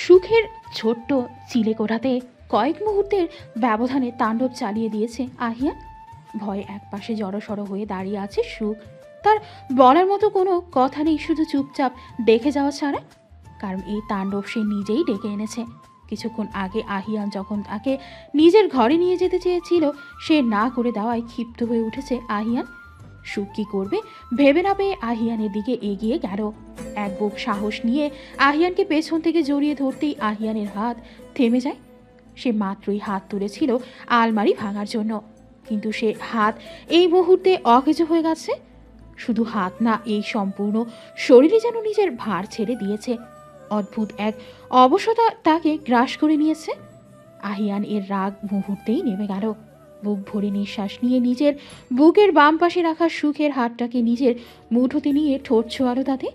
সুখের ছোট্ট চিলেকোঠাতে কয়েক মুহূর্তের ব্যবধানে তাণ্ডব চালিয়ে দিয়েছে আহিয়ান। ভয়ে একপাশে জড়সড় হয়ে দাঁড়িয়ে আছে সুখ। তার বলার মতো কোনো কথা নেই, শুধু চুপচাপ দেখে যাওয়া ছাড়া। কারণ এই তাণ্ডব সে নিজেই ডেকে এনেছে। কিছুক্ষণ আগে আহিয়ান যখন তাকে নিজের ঘরে নিয়ে যেতে চেয়েছিল, সে না করে দেওয়ায় ক্ষিপ্ত হয়ে উঠেছে আহিয়ান। সুখ কী করবে ভেবে না পেয়ে আহিয়ানের দিকে এগিয়ে গেল। এক বুক সাহস নিয়ে আহিয়ানকে পেছন থেকে জড়িয়ে ধরতেই আহিয়ানের হাত থেমে যায়। সে মাত্রই হাত তুলেছিল আলমারি ভাঙার জন্য, কিন্তু সে হাত এই মুহূর্তে অকেজো হয়ে গেছে। শুধু হাত না, এই সম্পূর্ণ শরীরে যেন নিজের ভার ছেড়ে দিয়েছে। অদ্ভুত এক অবশতা তাকে গ্রাস করে নিয়েছে। আহিয়ান এর রাগ মুহূর্তেই নেমে গেল। বুক ভরে নিঃশ্বাস নিয়ে নিজের বুকের বাম পাশে রাখা সুখের হাতটাকে নিজের মুঠোতে নিয়ে ঠোঁট ছোঁয়ালো তাতে।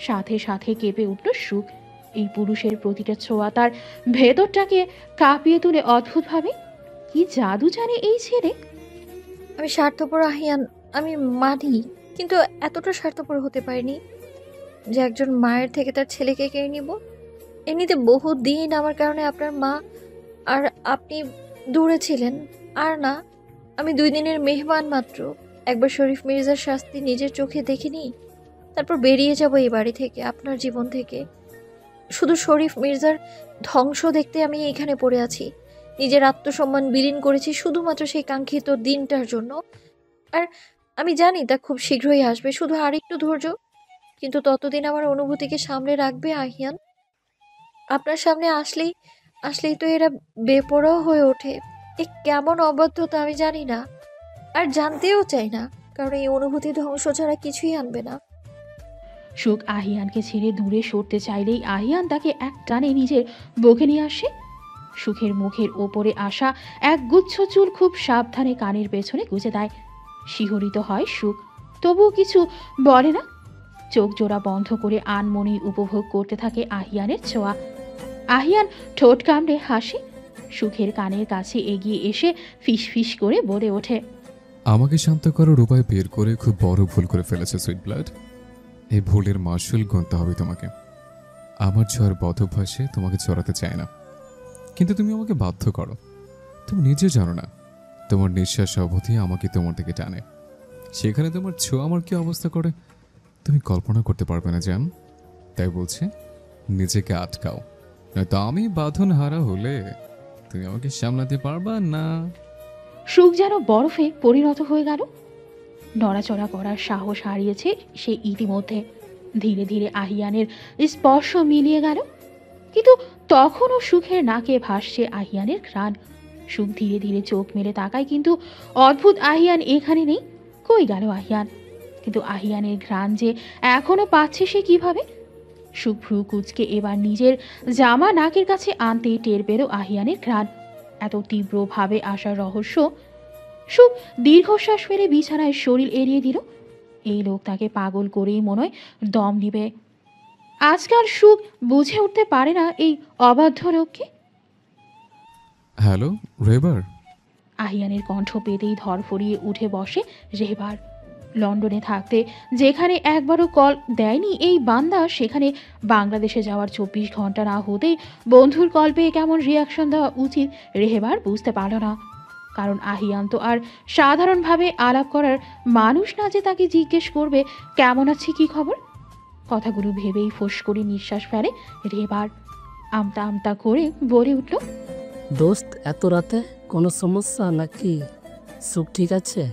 সাথে সাথে কেঁপে উঠল সুখ। এই পুরুষের প্রতিটা ছোঁয়া তার ভেতরটাকে কাঁপিয়ে তুলে অদ্ভুতভাবে। কি জাদু জানে এই ছেলে। আমি স্বার্থপর আহিয়ান, আমি মানি, কিন্তু এতটা স্বার্থপর হতে পারিনি যে একজন মায়ের থেকে তার ছেলেকে কেড়ে নিব। এমনিতে বহু দিন আমার কারণে আপনার মা আর আপনি দূরে ছিলেন। আর না, আমি 2 দিনের মেহমান মাত্র। একবার শরীফ মির্জার শাস্তি নিজের চোখে দেখিনি, তারপর বেরিয়ে যাব এই বাড়ি থেকে, আপনার জীবন থেকে। শুধু শরীফ মির্জার ধ্বংস দেখতে আমি এখানে পড়ে আছি। নিজের আত্মসম্মান বিলীন করেছি শুধুমাত্র সেই কাঙ্ক্ষিত দিনটার জন্য। আর আমি জানি তা খুব শীঘ্রই আসবে, শুধু আরেকটু ধৈর্য। কিন্তু ততদিন আমার অনুভূতিকে সামলে রাখবে আহিয়ান। আপনার সামনে আসলেই আসলেই তো এরা বেপরোয়া হয়ে ওঠে। এ কেমন অবাধ্যতা আমি জানি না, আর জানতেও চাই না, কারণ এই অনুভূতি ধ্বংস ছাড়া কিছুই আনবে না। সুখ আহিয়ানকে ছেড়ে দূরে সরতে চাইলেই আহিয়ান তাকে এক টানে নিজের বুকে নিয়ে আসে। সুখের মুখের ওপরে আসা এক গুচ্ছ চুল খুব সাবধানে কানের পেছনে গুজে দেয়। শিহরিত হয় সুখ, তবুও কিছু বলে না। চোখ জোড়া বন্ধ করে আনমনি উপভোগ করতে থাকে আহিয়ানের ছোঁয়া। আহিয়ান ঠোঁট কামড়ে হাসে। সুখের কানের কাছে এগিয়ে এসে ফিসফিস করে বলে ওঠে, আমাকে শান্ত করার উপায় বের করে খুব বড় ভুল করে ফেলেছে সুইট ব্লাড। এই ভুলের মাসুল গুনতে হবে তোমাকে। আমার ছোঁয়ার বদভ্যাসে তোমাকে চড়াতে চায় না, কিন্তু তুমি আমাকে বাধ্য করো। তুমি নিজে জানো না তোমার নিঃশ্বাস অবধি আমাকে তোমার দিকে টানে। সেখানে তোমার ছোঁয়া আমার কি অবস্থা করে তুমি কল্পনা করতে পারবে না জান। তাই বলছি, নিজেকে আটকাও, নয়তো আমি বাঁধন হারা হলে তুমি আমাকে সামলাতে পারবা না। সুখ যেন বরফে পরিণত হয়ে গেল। নড়াচড়া করার সাহস হারিয়েছে সে ইতিমধ্যে। ধীরে ধীরে আহিয়ানের স্পর্শ মিলিয়ে গেল, কিন্তু তখনও সুখের নাকে ভাসছে আহিয়ানের ঘ্রাণ। সুখ ধীরে ধীরে চোখ মেলে তাকায়, কিন্তু অদ্ভুত, আহিয়ান এখানে নেই। কই গেল আহিয়ান? কিন্তু আহিয়ানের ঘ্রাণ যে এখনো পাচ্ছে সে কিভাবে? সুখ ভ্রু কুচকে এবার নিজের জামা নাকের কাছে আনতেই টের পেল আহিয়ানের ঘ্রাণ। এত তীব্রভাবে আসার রহস্য। সুখ দীর্ঘশ্বাস ফেলে বিছানায় শরীর এড়িয়ে দিল। এই লোক তাকে পাগল করেই মনে হয় দম নিবে। আজকাল সুখ বুঝে উঠতে পারে না এই অবাধ্য লোককে। হ্যালো রেবার। আহিয়ানের কণ্ঠ পেতেই ধরফরিয়ে উঠে বসে রেহবার। লন্ডনে থাকতে যেখানে একবারও কল দেয়নি এই বান্দা, সেখানে বাংলাদেশে যাওয়ার 24 ঘন্টা না হতেই বন্ধুর কল পেয়ে কেমন রিয়াকশন দেওয়া উচিত রেহেবার বুঝতে পারল না। কারণ আহিয়ান তো আর সাধারণভাবে আলাপ করার মানুষ না যে তাকে জিজ্ঞেস করবে কেমন আছে, কি খবর। কথাগুলো ভেবেই ফোঁস করে নিঃশ্বাস ফেলে রেহেবার। আমতা আমতা করে বলে উঠল, দোস্ত, এত রাতে কোনো সমস্যা নাকি? সুখ ঠিক আছে?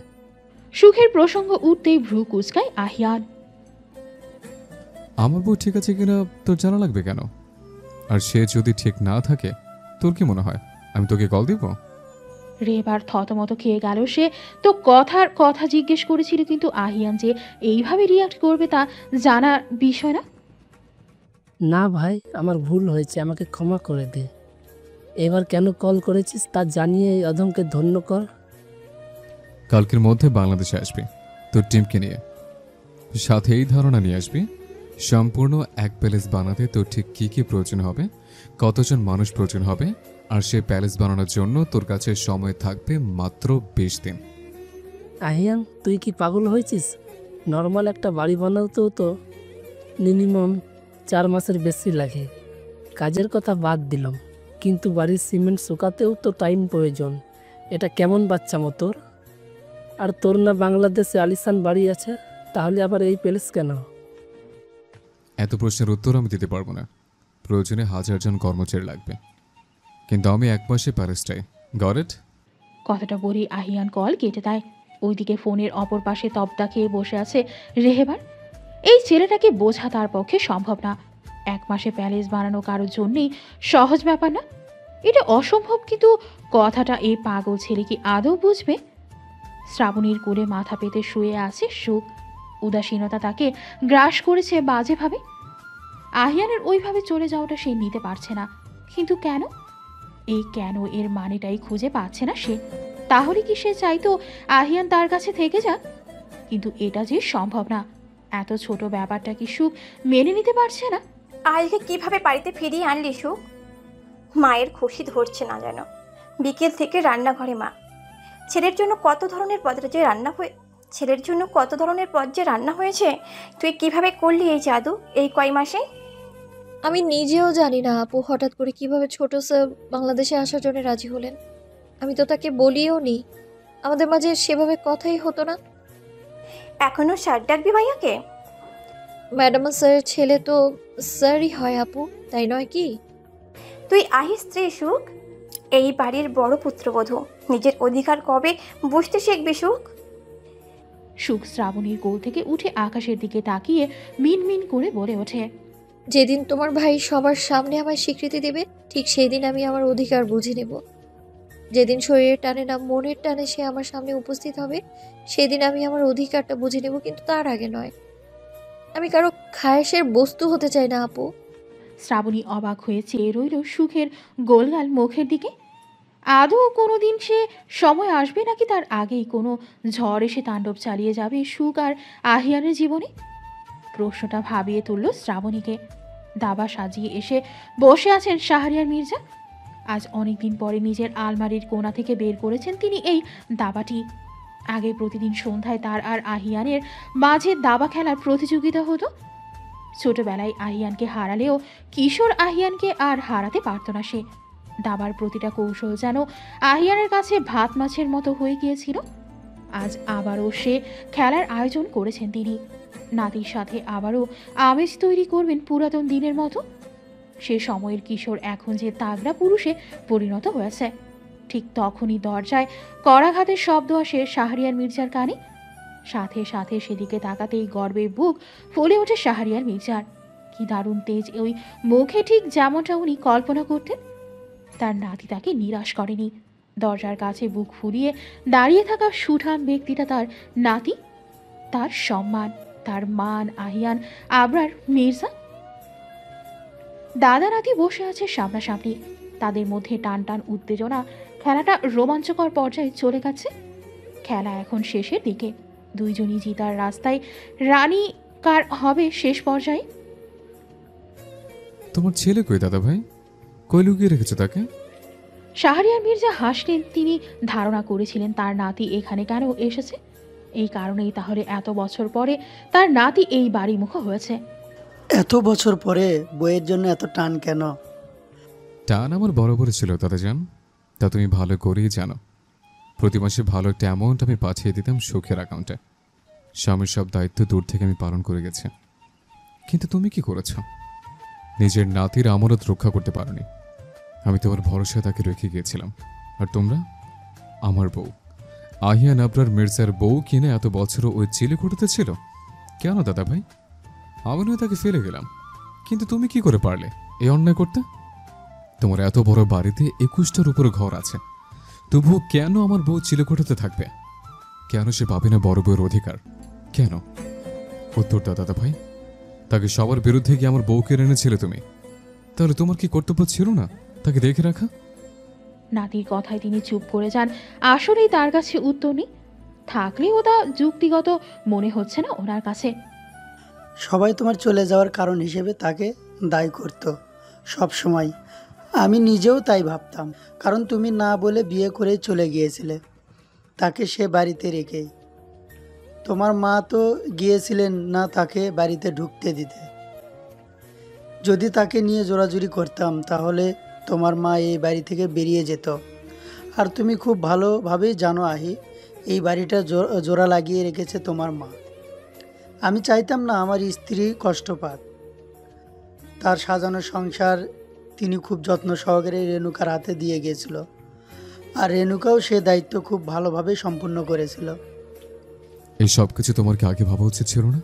সুখের প্রসঙ্গ উঠতেই ভ্রু কুচকায় আহিয়ান। আমার বউ ঠিক আছে কিনা তোর জানা লাগবে কেন? আর সে যদি ঠিক না থাকে তোর কি মনে হয় আমি তোকে কল দিব? রেবার থতমত খেয়ে গেল। সে তো কথার কথা জিজ্ঞেস করেছিল, কিন্তু আহিয়ান যে এইভাবে রিয়াক্ট করবে তা জানার বিষয় না। না ভাই, আমার ভুল হয়েছে, আমাকে ক্ষমা করে দে। এবার কেন কল করেছিস তা জানিয়ে এই অধমকে ধন্য কর। কালকের মধ্যে বাংলাদেশে আসবি তোর টিমকে নিয়ে। সাথে এই ধারণা নিয়ে আসবি সম্পূর্ণ এক প্যালেস বানাতে তোর ঠিক কী কী প্রয়োজন হবে, কতজন মানুষ প্রয়োজন হবে, আর সেই প্যালেস বানানোর জন্য তোর কাছে সময় থাকবে মাত্র 20 দিন। আহিয়ান, তুই কি পাগল হয়েছিস? নর্মাল একটা বাড়ি বানাতেও তো মিনিমাম 4 মাসের বেশি লাগে। কাজের কথা বাদ দিলাম, কিন্তু বাড়ির সিমেন্ট শুকাতেও তো টাইম প্রয়োজন। এটা কেমন বাচ্চামো তোর? আর তোর না বাংলাদেশে আলিশান বাড়ি আছে, তাহলে আবার এই প্যালেস কেন? এত প্রশ্নের উত্তর আমি দিতে পারবো না। প্রয়োজনে 1000 জন কর্মচারী লাগবে, কিন্তু আমি 1 মাসে প্যারিসটাই। Got it? কথাটা বলেই আহিয়ান কল কেটে দেয়। ওইদিকে ফোনের অপর পাশে তবদা খেয়ে বসে আছে রেহেবার। এই ছেলেটাকে বোঝা তার পক্ষে সম্ভব না। 1 মাসে প্যালেস বানানো কারোর জন্যেই সহজ ব্যাপার না। এটা অসম্ভব, কিন্তু কথাটা এই পাগল ছেলে কি আদৌ বুঝবে? শ্রাবণীর কোলে মাথা পেতে শুয়ে আছে সুখ। উদাসীনতা তাকে গ্রাস করেছে বাজেভাবে। আহিয়ানের ওইভাবে চলে যাওয়াটা সে নিতে পারছে না, কিন্তু কেন? এই কেন এর মানেটাই খুঁজে পাচ্ছে না সে। তাহলে কি সে চাইতো আহিয়ান তার কাছে থেকে যাক? কিন্তু এটা যে সম্ভব না। এত ছোট ব্যাপারটা কি সুখ মেনে নিতে পারছে না। আজকে কিভাবে বাড়িতে ফিরিয়ে আনলি সুখ? মায়ের খুশি ধরছে না যেন। বিকেল থেকে রান্নাঘরে মা। ছেলের জন্য কত ধরনের পদ যে রান্না হয়েছে। তুই কিভাবে করলি এই জাদু এই কয় মাসে? আমি নিজেও জানি না আপু হঠাৎ করে কিভাবে ছোট স্যার বাংলাদেশে আসার জন্য রাজি হলেন। আমি তো তাকে বলিও নি, আমাদের মাঝে সেভাবে কথাই হতো না। এখনো স্যার ডাকবি ভাইয়াকে? ম্যাডাম স্যারের ছেলে তো স্যারই হয় আপু, তাই নয় কি? তুই আহিস স্ত্রী সুখ, এই বাড়ির বড় পুত্রবধূ। নিজের অধিকার কবে বুঝতে শিখবি সুখ? সুখ শ্রাবণীর কোল থেকে উঠে আকাশের দিকে তাকিয়ে মিন মিন করে বলে ওঠে, যেদিন তোমার ভাই সবার সামনে আমায় স্বীকৃতি দেবে, ঠিক সেই দিন আমি আমার অধিকার বুঝে নেব। যেদিন শরীরের টানে না মনের টানে সে আমার সামনে উপস্থিত হবে, সেদিন আমি আমার অধিকারটা বুঝে নেব, কিন্তু তার আগে নয়। আমি কারো খায়েশের বস্তু হতে চাই না আপু। শ্রাবণী অবাক হয়ে চেয়ে রইল সুখের গোলগাল মুখের দিকে। আদৌ কোনোদিন সে সময় আসবে, নাকি তার আগেই কোনো ঝড় এসে তাণ্ডব চালিয়ে যাবে সুখ আর আহিয়ানের জীবনে? প্রশ্নটা ভাবিয়ে তুলল শ্রাবণীকে। দাবা সাজিয়ে এসে বসে আছেন শাহরিয়ার মির্জা। আজ অনেকদিন পরে নিজের আলমারির কোণা থেকে বের করেছেন তিনি এই দাবাটি। আগে প্রতিদিন সন্ধ্যায় তার আর আহিয়ানের মাঝে দাবা খেলার প্রতিযোগিতা হতো। ছোটবেলায় আহিয়ানকে হারালেও কিশোর আহিয়ানকে আর হারাতে পারত না সে। দাবার প্রতিটা কৌশল যেন আহিয়ানের কাছে ভাত মাছের মতো হয়ে গিয়েছিল। আজ আবারও সে খেলার আয়োজন করেছেন তিনি। নাতির সাথে আবারও আমেজ তৈরি করবেন পুরাতন দিনের মতো। সে সময়ের কিশোর এখন যে তাগড়া পুরুষে পরিণত হয়েছে। ঠিক তখনই দরজায় করাঘাতের শব্দ আসে শাহরিয়ার মির্জার কানে। সাথে সাথে সেদিকে তাকাতেই গর্বে বুক ফুলে ওঠে শাহরিয়ার মির্জার। কি দারুণ তেজ ওই মুখে, ঠিক যেমনটা উনি কল্পনা করতেন। তার নাতি তাকে নিরাশ করেনি। দরজার কাছে বুক ফুলিয়ে দাঁড়িয়ে থাকা সুঠাম ব্যক্তিটা তার নাতি, তার সম্মান, তার মান। আহিয়ান আবরার মির্জা। দাদা নাতি বসে আছে সামনাসামনি। তাদের মধ্যে টান টান উত্তেজনা। খেলাটা রোমাঞ্চকর পর্যায়ে চলে গেছে। খেলা এখন শেষের দিকে। দুইজনই জিতার রাস্তায়। রানী কার হবে শেষ পর্যায়ে? তোমার ছেলে কই দাদা ভাই? কই লুকিয়ে রেখেছো তাকে? শাহরিয়ার মির্জা হাসলেন। তিনি ধারণা করেছিলেন তার নাতি এখানে কেন এসেছে। এই কারণেই তাহলে এত বছর পরে তার নাতি এই বাড়ি মুখ হয়েছে। এত বছর পরে বইয়ের জন্য এত টান কেন? টান আমার বরাবর ছিল দাদা যান, তা তুমি ভালো করেই জানো। প্রতি মাসে ভালো একটা অ্যামাউন্ট আমি পাঠিয়ে দিতাম সুখের অ্যাকাউন্টে। স্বামীর সব দায়িত্ব দূর থেকে আমি পালন করে গেছি। কিন্তু তুমি কি করেছ? নিজের নাতির আমানত রক্ষা করতে পারোনি। আমি তোমার ভরসা তাকে রেখে গিয়েছিলাম, আর তোমরা আমার বউ আহিয়ান আবরার মির্জার বউ কিনে এত বছরও ওই চিলে করতে ছিল কেন দাদা ভাই? আমি নয় তাকে ফেলে গেলাম, কিন্তু তুমি কি করে পারলে এই অন্যায় করতে? তোমার এত বড় বাড়িতে 21টার উপরে ঘর আছে, তবুও কেন আমার বউ চিলেকোঠাতে থাকবে? কেন সে পাবে না বড় বউয়ের অধিকার? কেন? উত্তর দাও দাদা ভাই। তাকে সবার বিরুদ্ধে গিয়ে আমার বউকে এনেছিলে তুমি, তাহলে তোমার কি কর্তব্য ছিল না তাকে দেখে রাখা? নাতির কথায় তিনি চুপ করে যান। আসলেই তার কাছে উত্তর নেই। থাকলেও তা যুক্তিগত মনে হচ্ছে না ওনার কাছে। সবাই তোমার চলে যাওয়ার কারণ হিসেবে তাকে দায়ী করতো সব সময়। আমি নিজেও তাই ভাবতাম, কারণ তুমি না বলে বিয়ে করে চলে গিয়েছিলে তাকে সে বাড়িতে রেখে। তোমার মা তো গিয়েছিলেন না তাকে বাড়িতে ঢুকতে দিতে। যদি তাকে নিয়ে জোরাজুরি করতাম তাহলে তোমার মা এই বাড়ি থেকে বেরিয়ে যেত। আর তুমি খুব ভালোভাবেই জানো আহি, এই বাড়িটা জোড়া লাগিয়ে রেখেছে তোমার মা। আমি চাইতাম না আমার স্ত্রী কষ্ট পাক। তার সাজানো সংসার তিনি খুব যত্ন সহকারে রেণুকার হাতে দিয়ে গিয়েছিল, আর রেণুকাও সে দায়িত্ব খুব ভালোভাবে সম্পূর্ণ করেছিল। এই সব কিছু তোমার কি আগে ভাবা উচিত ছিল না?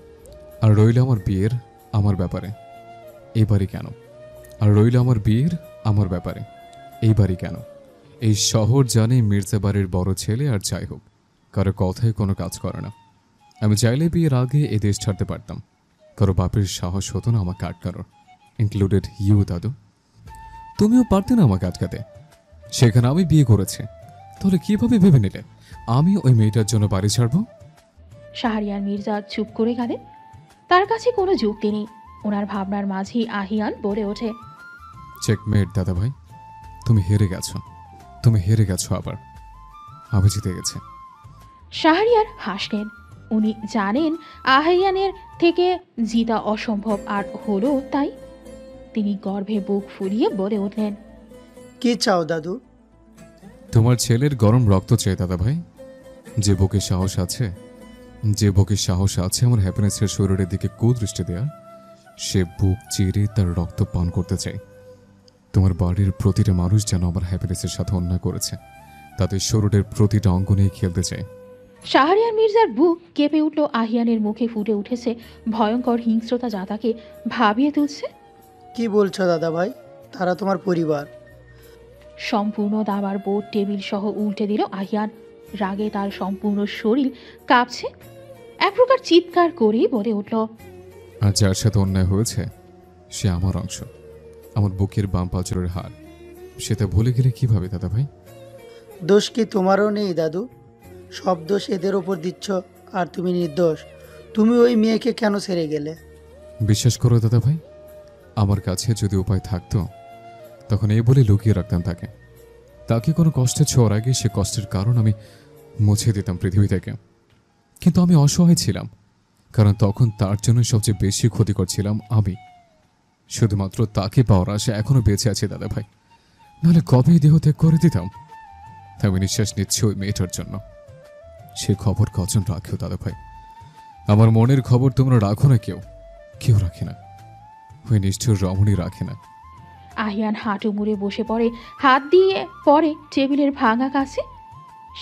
আর রইল আমার বিয়ের আমার ব্যাপারে এই বাড়ি কেন? আর রইল আমার বিয়ের আমার ব্যাপারে এই বাড়ি কেন? এই শহর জানে মির্জা বাড়ির বড় ছেলে, আর যাই হোক কারো কথায় কোনো কাজ করে না। আমি চাইলে বিয়ের আগে এই দেশ ছাড়তে পারতাম, কারো বাপের সাহস হতো না আমাকে আটকানোর, ইনক্লুডেড ইউ দাদু। তুমিও পারতে না আমাকে আটকাতে। সেখানে আমি বিয়ে করেছি, তাহলে কিভাবে ভেবে নিলে আমি ওই মেয়েটার জন্য বাড়ি ছাড়বো? শাহরিয়ার মির্জা চুপ করে গেলেন। তার কাছে কোনো যুক্তি নেই। ওনার ভাবনার মাঝেই আহিয়ান বলে ওঠে, চেকমেট দাদা ভাই, তুমি হেরে গেছো। তুমি হেরে গেছো, আবার আমি জিতে গেছে। শাহরিয়ার হাসলেন। উনি জানেন আহিয়ানের থেকে জিতা অসম্ভব, আর হলো তাই। তিনি গর্ভে বুক ফুলিয়ে বলে উঠলেন, কি চাও দাদু? তোমার ছেলের গরম রক্ত চাই দাদা ভাই। যে বুকে সাহস আছে, যে বুকে সাহস আছে আমার হ্যাপিনেসের শরীরের দিকে কুদৃষ্টি দেয়া, সে বুক চিরে তার রক্ত পান করতে চাই। তোমার বাড়ির প্রতিটা মানুষ যেন আমার হ্যাপিনেসের সাথে অন্যায় করেছে, তাদের শরীরের প্রতিটা অঙ্গ নিয়ে খেলতে চাই। শাহরিয়ার মির্জার বুক কেঁপে উঠল। আহিয়ানের মুখে ফুটে উঠেছে ভয়ঙ্কর হিংস্রতা, যা তাকে ভাবিয়ে তুলছে। কি বলছো দাদা ভাই? তারা তোমার পরিবার। সম্পূর্ণ দাবার বোর্ড টেবিল সহ উল্টে দিল আহিয়ান। রাগে তার সম্পূর্ণ শরীর কাঁপছে। এক প্রকার চিৎকার করেই বলে উঠল, আর যার সাথে অন্যায় হয়েছে সে আমার অংশ, আমার বুকের বাম পাঁজরের হাড়। সেটা ভুলে গেলে কিভাবে দাদা ভাই? দোষ কি তোমারও নেই দাদু? সব দোষ এদের ওপর দিচ্ছ, আর তুমি নির্দোষ। তুমি ওই মেয়েকে কেন ছেড়ে গেলে? বিশ্বাস করো দাদা ভাই, আমার কাছে যদি উপায় থাকতো তখন এই বলে লুকিয়ে রাখতাম তাকে। তাকে কোনো কষ্টে ছোঁয়ার আগে সে কষ্টের কারণ আমি মুছে দিতাম পৃথিবী থেকে। কিন্তু আমি অসহায় ছিলাম, কারণ তখন তার জন্য সবচেয়ে বেশি ক্ষতিকর ছিলাম আমি। শুধুমাত্র তাকে পাওয়ার আশা এখনো বেঁচে আছে দাদা ভাই, নাহলে কবেই দেহ ত্যাগ করে দিতাম। আমি নিঃশ্বাস নিচ্ছি ওই মেয়েটার জন্য। সে খবর কজন রাখো দাদা ভাই? আমার মনের খবর তোমরা রাখো না? কেউ রাখে না। ওই নিষ্ঠুর রমণী রাখে না। আহিয়ান হাঁটু মুড়ে বসে পড়ে, হাত দিয়ে পড়ে টেবিলের ভাঙা কাছে।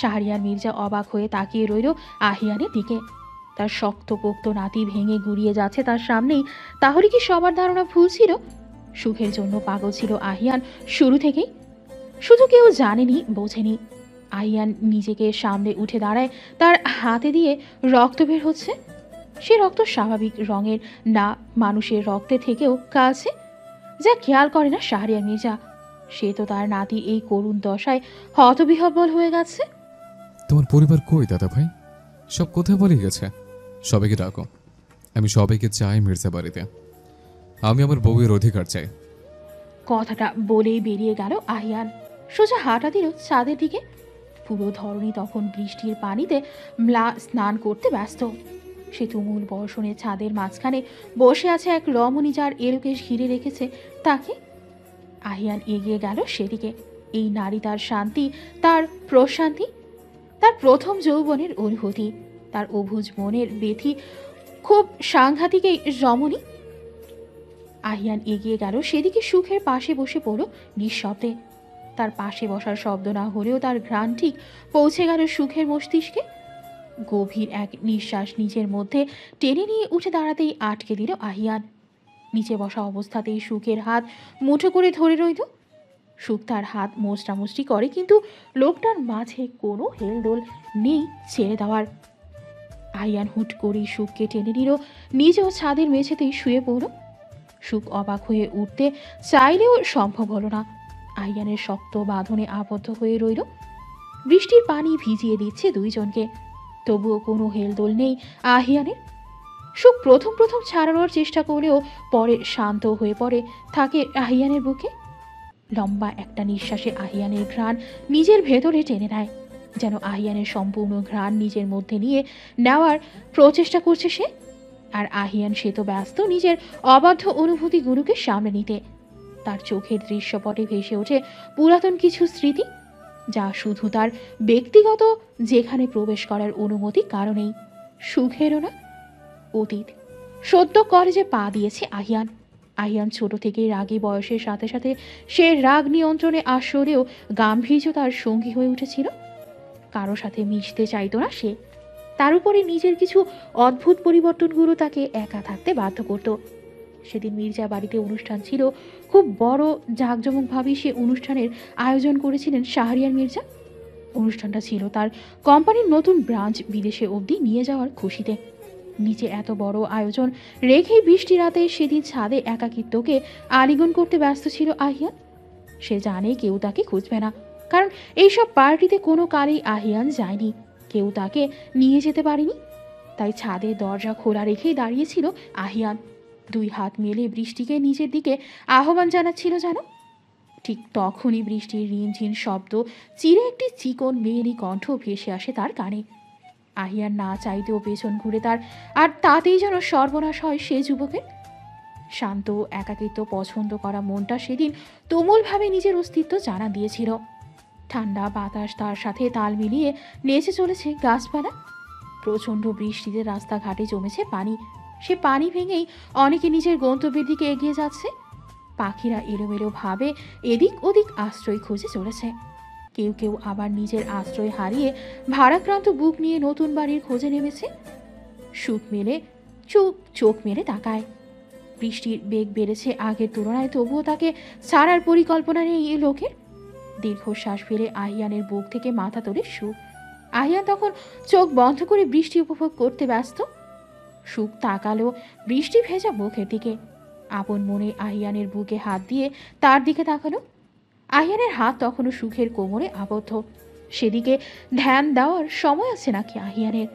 শাহরিয়ার মির্জা অবাক হয়ে তাকিয়ে রইল আহিয়ানের দিকে। তার শক্তপোক্ত নাতি ভেঙে গুড়িয়ে যাচ্ছে তার সামনেই। তাহলে কি সবার ধারণা ভুল ছিল? সুখের জন্য পাগল ছিল আহিয়ান শুরু থেকেই। শুধু কেউ জানেনি, বোঝেনি। আহিয়ান নিজেকে সামনে উঠে দাঁড়ায়। তার হাতে দিয়ে রক্ত বের হচ্ছে। সে রক্ত স্বাভাবিক রঙের না, মানুষের রক্তে থেকেও কালছে, যা খেয়াল করে না শাহরিয়ার মির্জা। সে তো তার নাতির এই করুণ দশায় হতবিহ্বল হয়ে গেছে। তোমার পরিবার কই দাদা ভাই? সব কোথায় বলে গেছে? সবাইকে ডাকো। আমি সবাইকে চাই মির্জা বাড়িতে। আমি আমার বউয়ের অধিকার চাই। কথাটা বলেই বেরিয়ে গেল আহিয়ান। সোজা হাঁটা দিল ছাদের দিকে। পুরো ধরনী তখন বৃষ্টির পানিতে ম্লা স্নান করতে ব্যস্ত। সে তুমুল বর্ষণে ছাদের মাঝখানে বসে আছে এক রমণী, যার এলোকেশ ঘিরে রেখেছে তাকে। আহিয়ান এগিয়ে গেল সেদিকে। এই নারী তার শান্তি, তার প্রশান্তি, তার প্রথম যৌবনের অনুভূতি, তার অবুঝ মনের বেথি। খুব সাংঘাতিক এই রমণী। আহিয়ান এগিয়ে গেল সেদিকে। সুখের পাশে বসে পড়ল নিঃশব্দে। তার পাশে বসার শব্দ না হলেও তার ঘ্রাণ ঠিক পৌঁছে গেল সুখের মস্তিষ্কে। গভীর এক নিঃশ্বাস নিজের মধ্যে টেনে নিয়ে উঠে দাঁড়াতেই আটকে দিল আহিয়ান। নিচে বসা অবস্থাতেই সুখের হাত মুঠো করে ধরে রইল। সুখ তার হাত মোচড়ামুচড়ি করে, কিন্তু লোকটার মাঝে কোনো হেলদোল নেই ছেড়ে দেওয়ার। আহিয়ান হুট করেই সুখকে টেনে নিল। নিজেও ছাদের মেঝেতেই শুয়ে পড়ল। সুখ অবাক হয়ে উঠতে চাইলেও সম্ভব হলো না। আহিয়ানের শক্ত বাঁধনে আবদ্ধ হয়ে রইল। বৃষ্টির পানি ভিজিয়ে দিচ্ছে দুইজনকে, তবুও কোনো হেলদোল নেই আহিয়ানের। সুখ প্রথম ছাড়ানোর চেষ্টা করলেও পরে শান্ত হয়ে পড়ে থাকে আহিয়ানের বুকে। লম্বা একটা নিঃশ্বাসে আহিয়ানের ঘ্রাণ নিজের ভেতরে টেনে নেয়, যেন আহিয়ানের সম্পূর্ণ ঘ্রাণ নিজের মধ্যে নিয়ে নেওয়ার প্রচেষ্টা করছে সে। আর আহিয়ান সে তো ব্যস্ত নিজের অবাধ্য অনুভূতিগুলোকে সামনে নিতে। তার চোখের দৃশ্যপটে ভেসে ওঠে পুরাতন কিছু স্মৃতি, যা শুধু তার ব্যক্তিগত যেখানে প্রবেশ করার অনুমতি কারণেই, সুখেরও না, অতীত। সদ্য কলেজে পা দিয়েছে আহিয়ান। আহিয়ান ছোট থেকেই রাগী, বয়সের সাথে সাথে সে রাগ নিয়ন্ত্রণে আসলেও গাম্ভীর্য তার সঙ্গী হয়ে উঠেছিল। কারো সাথে মিশতে চাইতো না সে। তার উপরে নিজের কিছু অদ্ভুত পরিবর্তনগুলো তাকে একা থাকতে বাধ্য করত। সেদিন মির্জা বাড়িতে অনুষ্ঠান ছিল, খুব বড় জাঁকজমকভাবেই সে অনুষ্ঠানের আয়োজন করেছিলেন শাহরিয়ার মির্জা। অনুষ্ঠানটা ছিল তার কোম্পানির নতুন ব্রাঞ্চ বিদেশে অবধি নিয়ে যাওয়ার খুশিতে। নিচে এত বড় আয়োজন রেখেই বৃষ্টি রাতে সেদিন ছাদে একাকিত্বকে আলিঙ্গন করতে ব্যস্ত ছিল আহিয়ান। সে জানে কেউ তাকে খুঁজবে না, কারণ এইসব পার্টিতে কোনো কালেই আহিয়ান যায়নি, কেউ তাকে নিয়ে যেতে পারেনি। তাই ছাদের দরজা খোলা রেখেই দাঁড়িয়েছিল আহিয়ান, দুই হাত মেলে বৃষ্টিকে নিজের দিকে আহ্বান জানাচ্ছিল যেন। ঠিক তখনই বৃষ্টির রিমঝিম শব্দ চিরে একটি চিকন মেয়েলি কণ্ঠ ভেসে আসে তার কানে। আহিয়ান না চাইতেও পেছন ঘুরে তার, আর তাতেই যেন সর্বনাশ হয় সে যুবকের। শান্ত একাকিত্ব পছন্দ করা মনটা সেদিন তুমুলভাবে নিজের অস্তিত্ব জানা দিয়েছিল। ঠান্ডা বাতাস তার সাথে তাল মিলিয়ে নেচে চলেছে গাছপালা। প্রচণ্ড বৃষ্টিতে রাস্তাঘাটে জমেছে পানি, সে পানি ভেঙেই অনেকে নিজের গন্তব্যের দিকে এগিয়ে যাচ্ছে। পাখিরা এলোমেলো ভাবে এদিক ওদিক আশ্রয় খুঁজে চলেছে। কেউ কেউ আবার নিজের আশ্রয় হারিয়ে ভারাক্রান্ত বুক নিয়ে নতুন বাড়ির খোঁজে নেমেছে। সুখ মেলে চোখ মেলে তাকায়। বৃষ্টির বেগ বেড়েছে আগের তুলনায়, তবুও তাকে ছাড়ার পরিকল্পনা নেই এই লোকের। দীর্ঘশ্বাস ফেলে আহিয়ানের বুক থেকে মাথা তোলে সুখ। আহিয়ান তখন চোখ বন্ধ করে বৃষ্টি উপভোগ করতে ব্যস্ত। সুখ তাকালো বৃষ্টি ভেজা মুখের দিকে। আপন মনে আহিয়ানের বুকে হাত দিয়ে তার দিকে তাকালো। আহিয়ানের হাত তখনও সুখের কোমরে আবদ্ধ। সেদিকে ধ্যান দেওয়ার সময় আছে নাকি আহিয়ানের?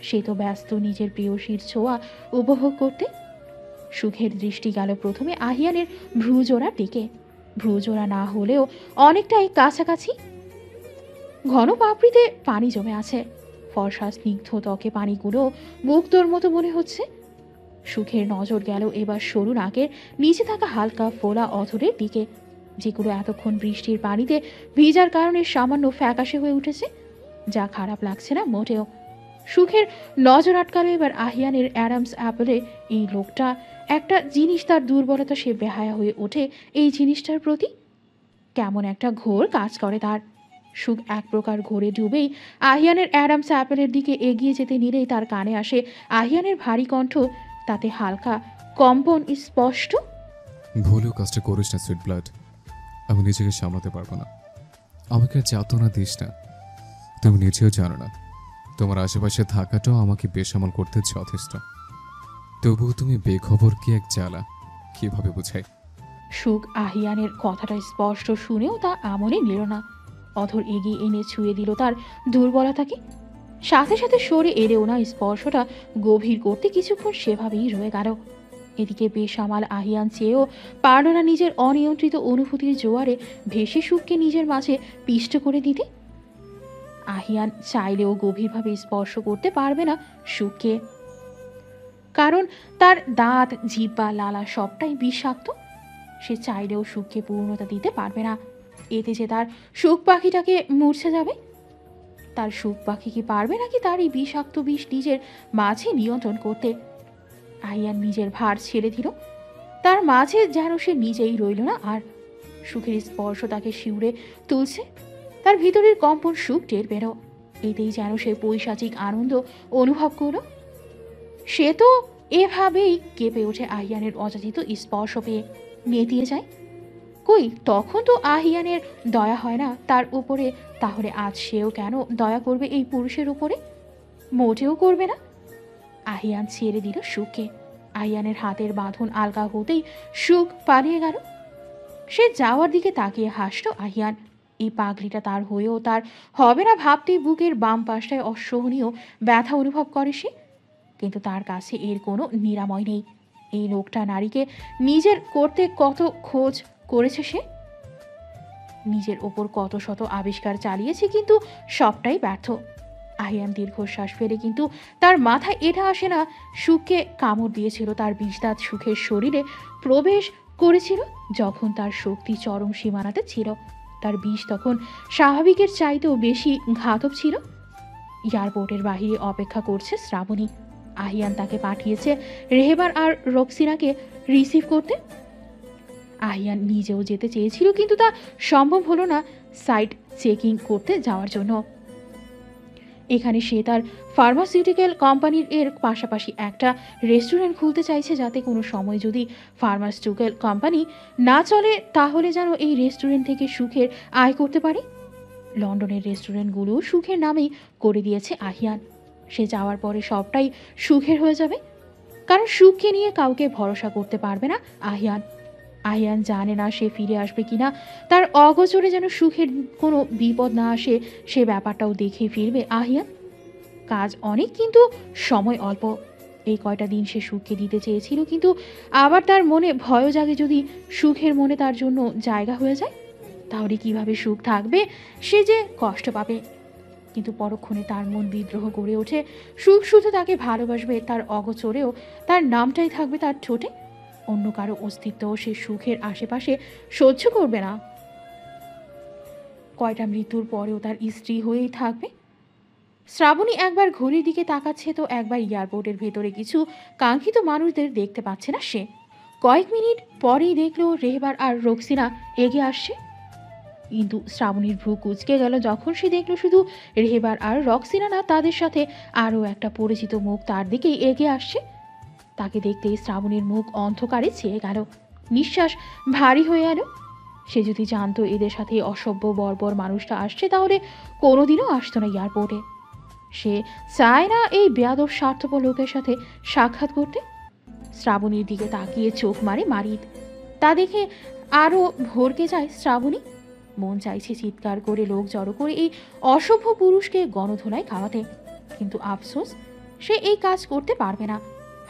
সে তো ব্যস্ত নিজের প্রিয়সীর ছোঁয়া উপভোগ করতে। সুখের দৃষ্টি গেল প্রথমে আহিয়ানের ভ্রুজোড়ার দিকে। ভ্রুজোড়া না হলেও অনেকটাই কাছাকাছি। ঘন পাপড়িতে পানি জমে আছে, ফর্সা স্নিগ্ধ ত্বকে পানিগুলো মুক্তোর মতো মনে হচ্ছে। সুখের নজর গেল এবার সরু নাকের নিচে থাকা হালকা ফোলা অধরের দিকে, যেগুলো এতক্ষণ বৃষ্টির পানিতে ভিজার কারণে সামান্য ফ্যাকাশে হয়ে উঠেছে, যা খারাপ লাগছে না মোটেও। সুখের নজর আটকালো এবার আহিয়ানের অ্যাডামস অ্যাপলে। এই লোকটা একটা জিনিস, তার দুর্বলতা, সে বেহায়া হয়ে ওঠে এই জিনিসটার প্রতি। কেমন একটা ঘোর কাজ করে তার। সুখ এক প্রকার ঘোরে ডুবেই আহিয়ানের অ্যাডামস অ্যাপেলের দিকে এগিয়ে যেতে নিলেই তার কানে আসে আহিয়ানের ভারী কণ্ঠ, তাতে হালকা কম্পন স্পষ্ট। ভুলেও কাজটা করিস না সুইট ব্লাড, আমি নিজেকে সামলাতে পারবো না। আমাকে আর যাতনা দিস না। তুমি নিজেও জানো না তোমার আশেপাশে থাকাটাও আমাকে বেসামাল করতে যথেষ্ট। তবুও তুমি বেখবর কি এক জ্বালা, কিভাবে বোঝাই? সুখ আহিয়ানের কথাটা স্পষ্ট শুনেও তা আমলে নিল না। অধর এগিয়ে এনে ছুঁয়ে দিল তার দুর্বলতাকে। সাথে সাথে সরে এলেও না, স্পর্শটা গভীর করতে কিছুক্ষণ সেভাবেই রয়ে গেল। এদিকে বেসামাল আহিয়ান চেয়েও পারল না নিজের অনিয়ন্ত্রিত অনুভূতির জোয়ারে ভেসে সুখকে নিজের মাঝে পিষ্ট করে দিতে। আহিয়ান চাইলেও গভীরভাবে স্পর্শ করতে পারবে না সুখকে, কারণ তার দাঁত, জিহ্বা, লালা সবটাই বিষাক্ত। সে চাইলেও সুখকে পূর্ণতা দিতে পারবে না, এতে যে তার সুখ পাখিটাকে মূর্ছে যাবে। তার সুখ পাখি কি পারবে নাকি তার এই বিষাক্ত বিষ নিজের মাঝে নিয়ন্ত্রণ করতে? আহিয়ান নিজের ভার ছেড়ে দিল, তার মাঝে যেন সে নিজেই রইল না আর। সুখের স্পর্শ তাকে শিউরে তুলছে, তার ভিতরের কম্পন সুখ টের পেল। এতেই যেন সে পৈশাচিক আনন্দ অনুভব করল। সে তো এভাবেই কেঁপে ওঠে আহিয়ানের অযাচিত স্পর্শ পেয়ে, নেতিয়ে যায়। কই তখন তো আহিয়ানের দয়া হয় না তার উপরে, তাহলে আজ সেও কেন দয়া করবে এই পুরুষের উপরে? মোটেও করবে না। আহিয়ান ছেড়ে দিল সুখকে। আহিয়ানের হাতের বাঁধন আলগা হতেই সুখ পালিয়ে গেল। সে যাওয়ার দিকে তাকিয়ে হাসল আহিয়ান। এই পাগলিটা তার হয়েও তার হবে না ভাবতেই বুকের বাম পাশটায় অসহনীয় ব্যথা অনুভব করে সে। কিন্তু তার কাছে এর কোনো নিরাময় নেই। এই লোকটা নারীকে নিজের করতে কত খোঁজ করেছে সে, নিজের ওপর কত শত আবিষ্কার চালিয়েছে, কিন্তু সবটাই ব্যর্থ। আহিয়ান দীর্ঘশ্বাস ফেলে, কিন্তু তার মাথায় এটা আসে না সুখকে কামড় দিয়েছিল, তার বিষদাঁত সুখের শরীরে প্রবেশ করেছিল যখন তার শক্তি চরম সীমানাতে ছিল। তার বিষ তখন স্বাভাবিকের চাইতেও বেশি ঘাতক ছিল। এয়ারপোর্টের বাহিরে অপেক্ষা করছে শ্রাবণী। আহিয়ান তাকে পাঠিয়েছে রেহেবার আর রক্সিনাকে রিসিভ করতে। আহিয়ান নিজেও যেতে চেয়েছিল, কিন্তু তা সম্ভব হলো না সাইট চেকিং করতে যাওয়ার জন্য। এখানে সে তার ফার্মাসিউটিক্যাল কোম্পানির এর পাশাপাশি একটা রেস্টুরেন্ট খুলতে চাইছে, যাতে কোনো সময় যদি ফার্মাসিউটিক্যাল কোম্পানি না চলে তাহলে যেন এই রেস্টুরেন্ট থেকে সুখের আয় করতে পারে। লন্ডনের রেস্টুরেন্টগুলো সুখের নামেই করে দিয়েছে আহিয়ান। সে যাওয়ার পরে সবটাই সুখের হয়ে যাবে, কারণ সুখকে নিয়ে কাউকে ভরসা করতে পারবে না আহিয়ান। আহিয়ান জানে না সে ফিরে আসবে কিনা, তার অগোচরে যেন সুখের কোনো বিপদ না আসে সে ব্যাপারটাও দেখে ফিরবে আহিয়ান। কাজ অনেক, কিন্তু সময় অল্প। এই কয়টা দিন সে সুখকে দিতে চেয়েছিল, কিন্তু আবার তার মনে ভয়ও জাগে যদি সুখের মনে তার জন্য জায়গা হয়ে যায়, তাহলে কিভাবে সুখ থাকবে, সে যে কষ্ট পাবে। কিন্তু পরক্ষণে তার মন বিদ্রোহ গড়ে ওঠে। সুখ শুধু তাকে ভালোবাসবে, তার অগোচরেও তার নামটাই থাকবে তার ঠোঁটে। অন্য কারো অস্তিত্ব সে সুখের আশেপাশে সহ্য করবে না। কয়টা মৃত্যুর পরেও তার স্ত্রী হয়েই থাকবে। শ্রাবণী একবার ঘড়ির দিকে তাকাচ্ছে তো একবার এয়ারপোর্টের ভেতরে কিছু কাঙ্ক্ষিত মানুষদের দেখতে পাচ্ছে না সে। কয়েক মিনিট পরেই দেখলো রেহবার আর রক্সিনা এগিয়ে আসছে, কিন্তু শ্রাবণীর ভ্রু কুঁচকে গেল যখন সে দেখলো শুধু রেহবার আর রক্সিনা না, তাদের সাথে আরও একটা পরিচিত মুখ তার দিকেই এগিয়ে আসছে। তাকে দেখতেই শ্রাবণীর মুখ অন্ধকারে ছেয়ে গেল, নিঃশ্বাস ভারী হয়ে এলো। সে যদি জানতো এদের সাথে অসভ্য বর্বর মানুষটা আসছে তাহলে কোনোদিনও আসতো না এয়ারপোর্টে। সে চায় না এই বেয়াদব স্বার্থপর লোকের সাথে সাক্ষাৎ করতে। শ্রাবণীর দিকে তাকিয়ে চোখ মারে মারিদ। তা দেখে আরও ভরকে যায় শ্রাবণী। মন চাইছে চিৎকার করে লোক জড়ো করে এই অসভ্য পুরুষকে গণধোলায় খাওয়াতে, কিন্তু আফসোস সে এই কাজ করতে পারবে না।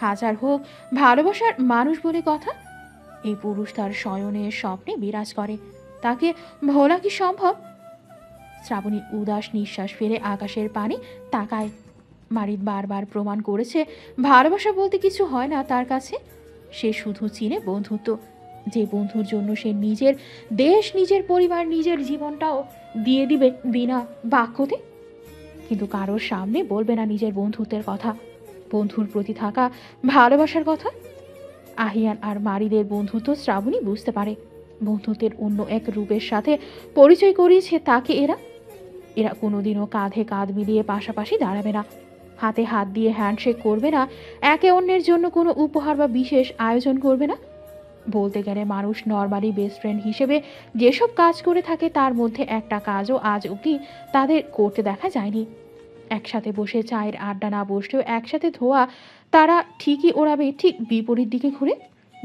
হাজার হোক ভালোবাসার মানুষ বলে কথা, এই পুরুষ তার শয়নের স্বপ্নে বিরাজ করে, তাকে ভোলা কি সম্ভব? শ্রাবণী উদাস নিঃশ্বাস ফেলে আকাশের পানে তাকায়। মারিদ বারবার প্রমাণ করেছে ভালোবাসা বলতে কিছু হয় না তার কাছে। সে শুধু চিনে বন্ধুত্ব, যে বন্ধুর জন্য সে নিজের দেশ, নিজের পরিবার, নিজের জীবনটাও দিয়ে দিবে বিনা বাক্যতে। কিন্তু কারোর সামনে বলবে না নিজের বন্ধুত্বের কথা, বন্ধুর প্রতি থাকা ভালোবাসার কথা। আহিয়ান আর মারিদের বন্ধুত্ব শ্রাবণী বুঝতে পারে। বন্ধুত্বের অন্য এক রূপের সাথে পরিচয় করিয়েছে তাকে এরা। এরা কোনোদিনও কাঁধে কাঁধ মিলিয়ে পাশাপাশি দাঁড়াবে না, হাতে হাত দিয়ে হ্যান্ডশেক করবে না, একে অন্যের জন্য কোনো উপহার বা বিশেষ আয়োজন করবে না। বলতে গেলে মানুষ নর্মালি বেস্ট ফ্রেন্ড হিসেবে যেসব কাজ করে থাকে তার মধ্যে একটা কাজও আজ অবধি তাদের করতে দেখা যায়নি। একসাথে বসে চায়ের আড্ডা না বসলেও একসাথে ধোয়া তারা ঠিকই ওড়াবে ঠিক বিপরীত দিকে ঘুরে।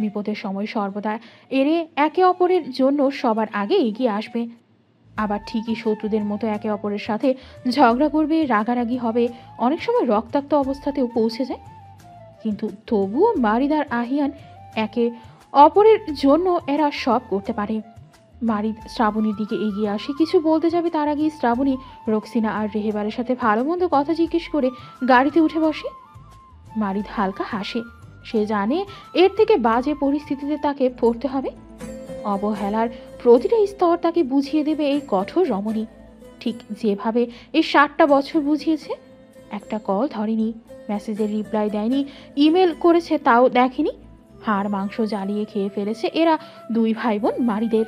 বিপদের সময় সর্বদা এরে একে অপরের জন্য সবার আগে এগিয়ে আসবে, আবার ঠিকই শত্রুদের মতো একে অপরের সাথে ঝগড়া করবে, রাগারাগি হবে, অনেক সময় রক্তাক্ত অবস্থাতেও পৌঁছে যায়। কিন্তু তবুও মারিদ আর আহিয়ান একে অপরের জন্য এরা সব করতে পারে। মারিদ শ্রাবণীর দিকে এগিয়ে আসে, কিছু বলতে যাবে তার আগেই শ্রাবণী রক্সিনা আর রেহেবারের সাথে ভালো মন্দ কথা জিজ্ঞেস করে গাড়িতে উঠে বসে। মারিদ হালকা হাসে, সে জানে এর থেকে বাজে পরিস্থিতিতে তাকে পড়তে হবে। অবহেলার প্রতিটা স্তর তাকে বুঝিয়ে দেবে এই কঠোর রমণী, ঠিক যেভাবে এই 60টা বছর বুঝিয়েছে। একটা কল ধরেনি, মেসেজের রিপ্লাই দেয়নি, ইমেল করেছে তাও দেখেনি। হাড় মাংস জ্বালিয়ে খেয়ে ফেলেছে এরা দুই ভাই বোন মারিদের।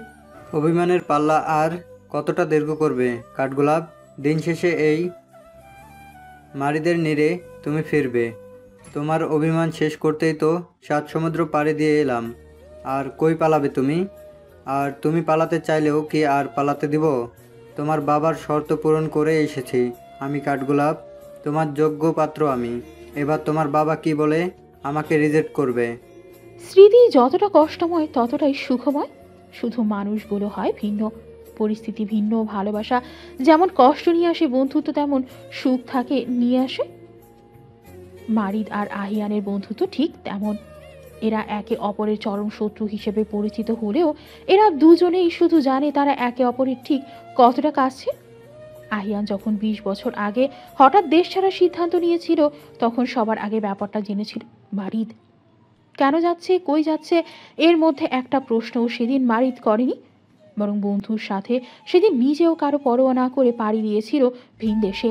অভিমানের পাল্লা আর কতটা দীর্ঘ করবে কাঠগোলাপ? দিন শেষে এই মারিদের নিরে তুমি ফিরবে। তোমার অভিমান শেষ করতেই তো 7 সমুদ্র পাড়ি দিয়ে এলাম। আর কই পালাবে তুমি? আর তুমি পালাতে চাইলেও কি আর পালাতে দিব? তোমার বাবার শর্ত পূরণ করে এসেছি আমি কাঠগোলাপ, তোমার যোগ্য পাত্র আমি। এবার তোমার বাবা কি বলে আমাকে রিজেক্ট করবে। স্মৃতি যতটা কষ্টময় ততটাই সুখময়, শুধু মানুষগুলো হয় ভিন্ন, পরিস্থিতি ভিন্ন। ভালোবাসা যেমন কষ্ট নিয়ে আসে, বন্ধুত্ব তেমন সুখ থাকে নিয়ে আসে। মারিদ আর আহিয়ানের বন্ধুত্ব ঠিক তেমন। এরা একে অপরের চরম শত্রু হিসেবে পরিচিত হলেও এরা দুজনেই শুধু জানে তারা একে অপরের ঠিক কতটা কাছে। আহিয়ান যখন 20 বছর আগে হঠাৎ দেশ ছাড়ার সিদ্ধান্ত নিয়েছিল, তখন সবার আগে ব্যাপারটা জেনেছিল মারিদ। কেন যাচ্ছে, কই যাচ্ছে, এর মধ্যে একটা প্রশ্নও সেদিন মারিদ করেনি। বরং বন্ধুর সাথে সেদিন নিজেও কারো পরোয়া না করে পাড়ি দিয়েছিল ভিন দেশে,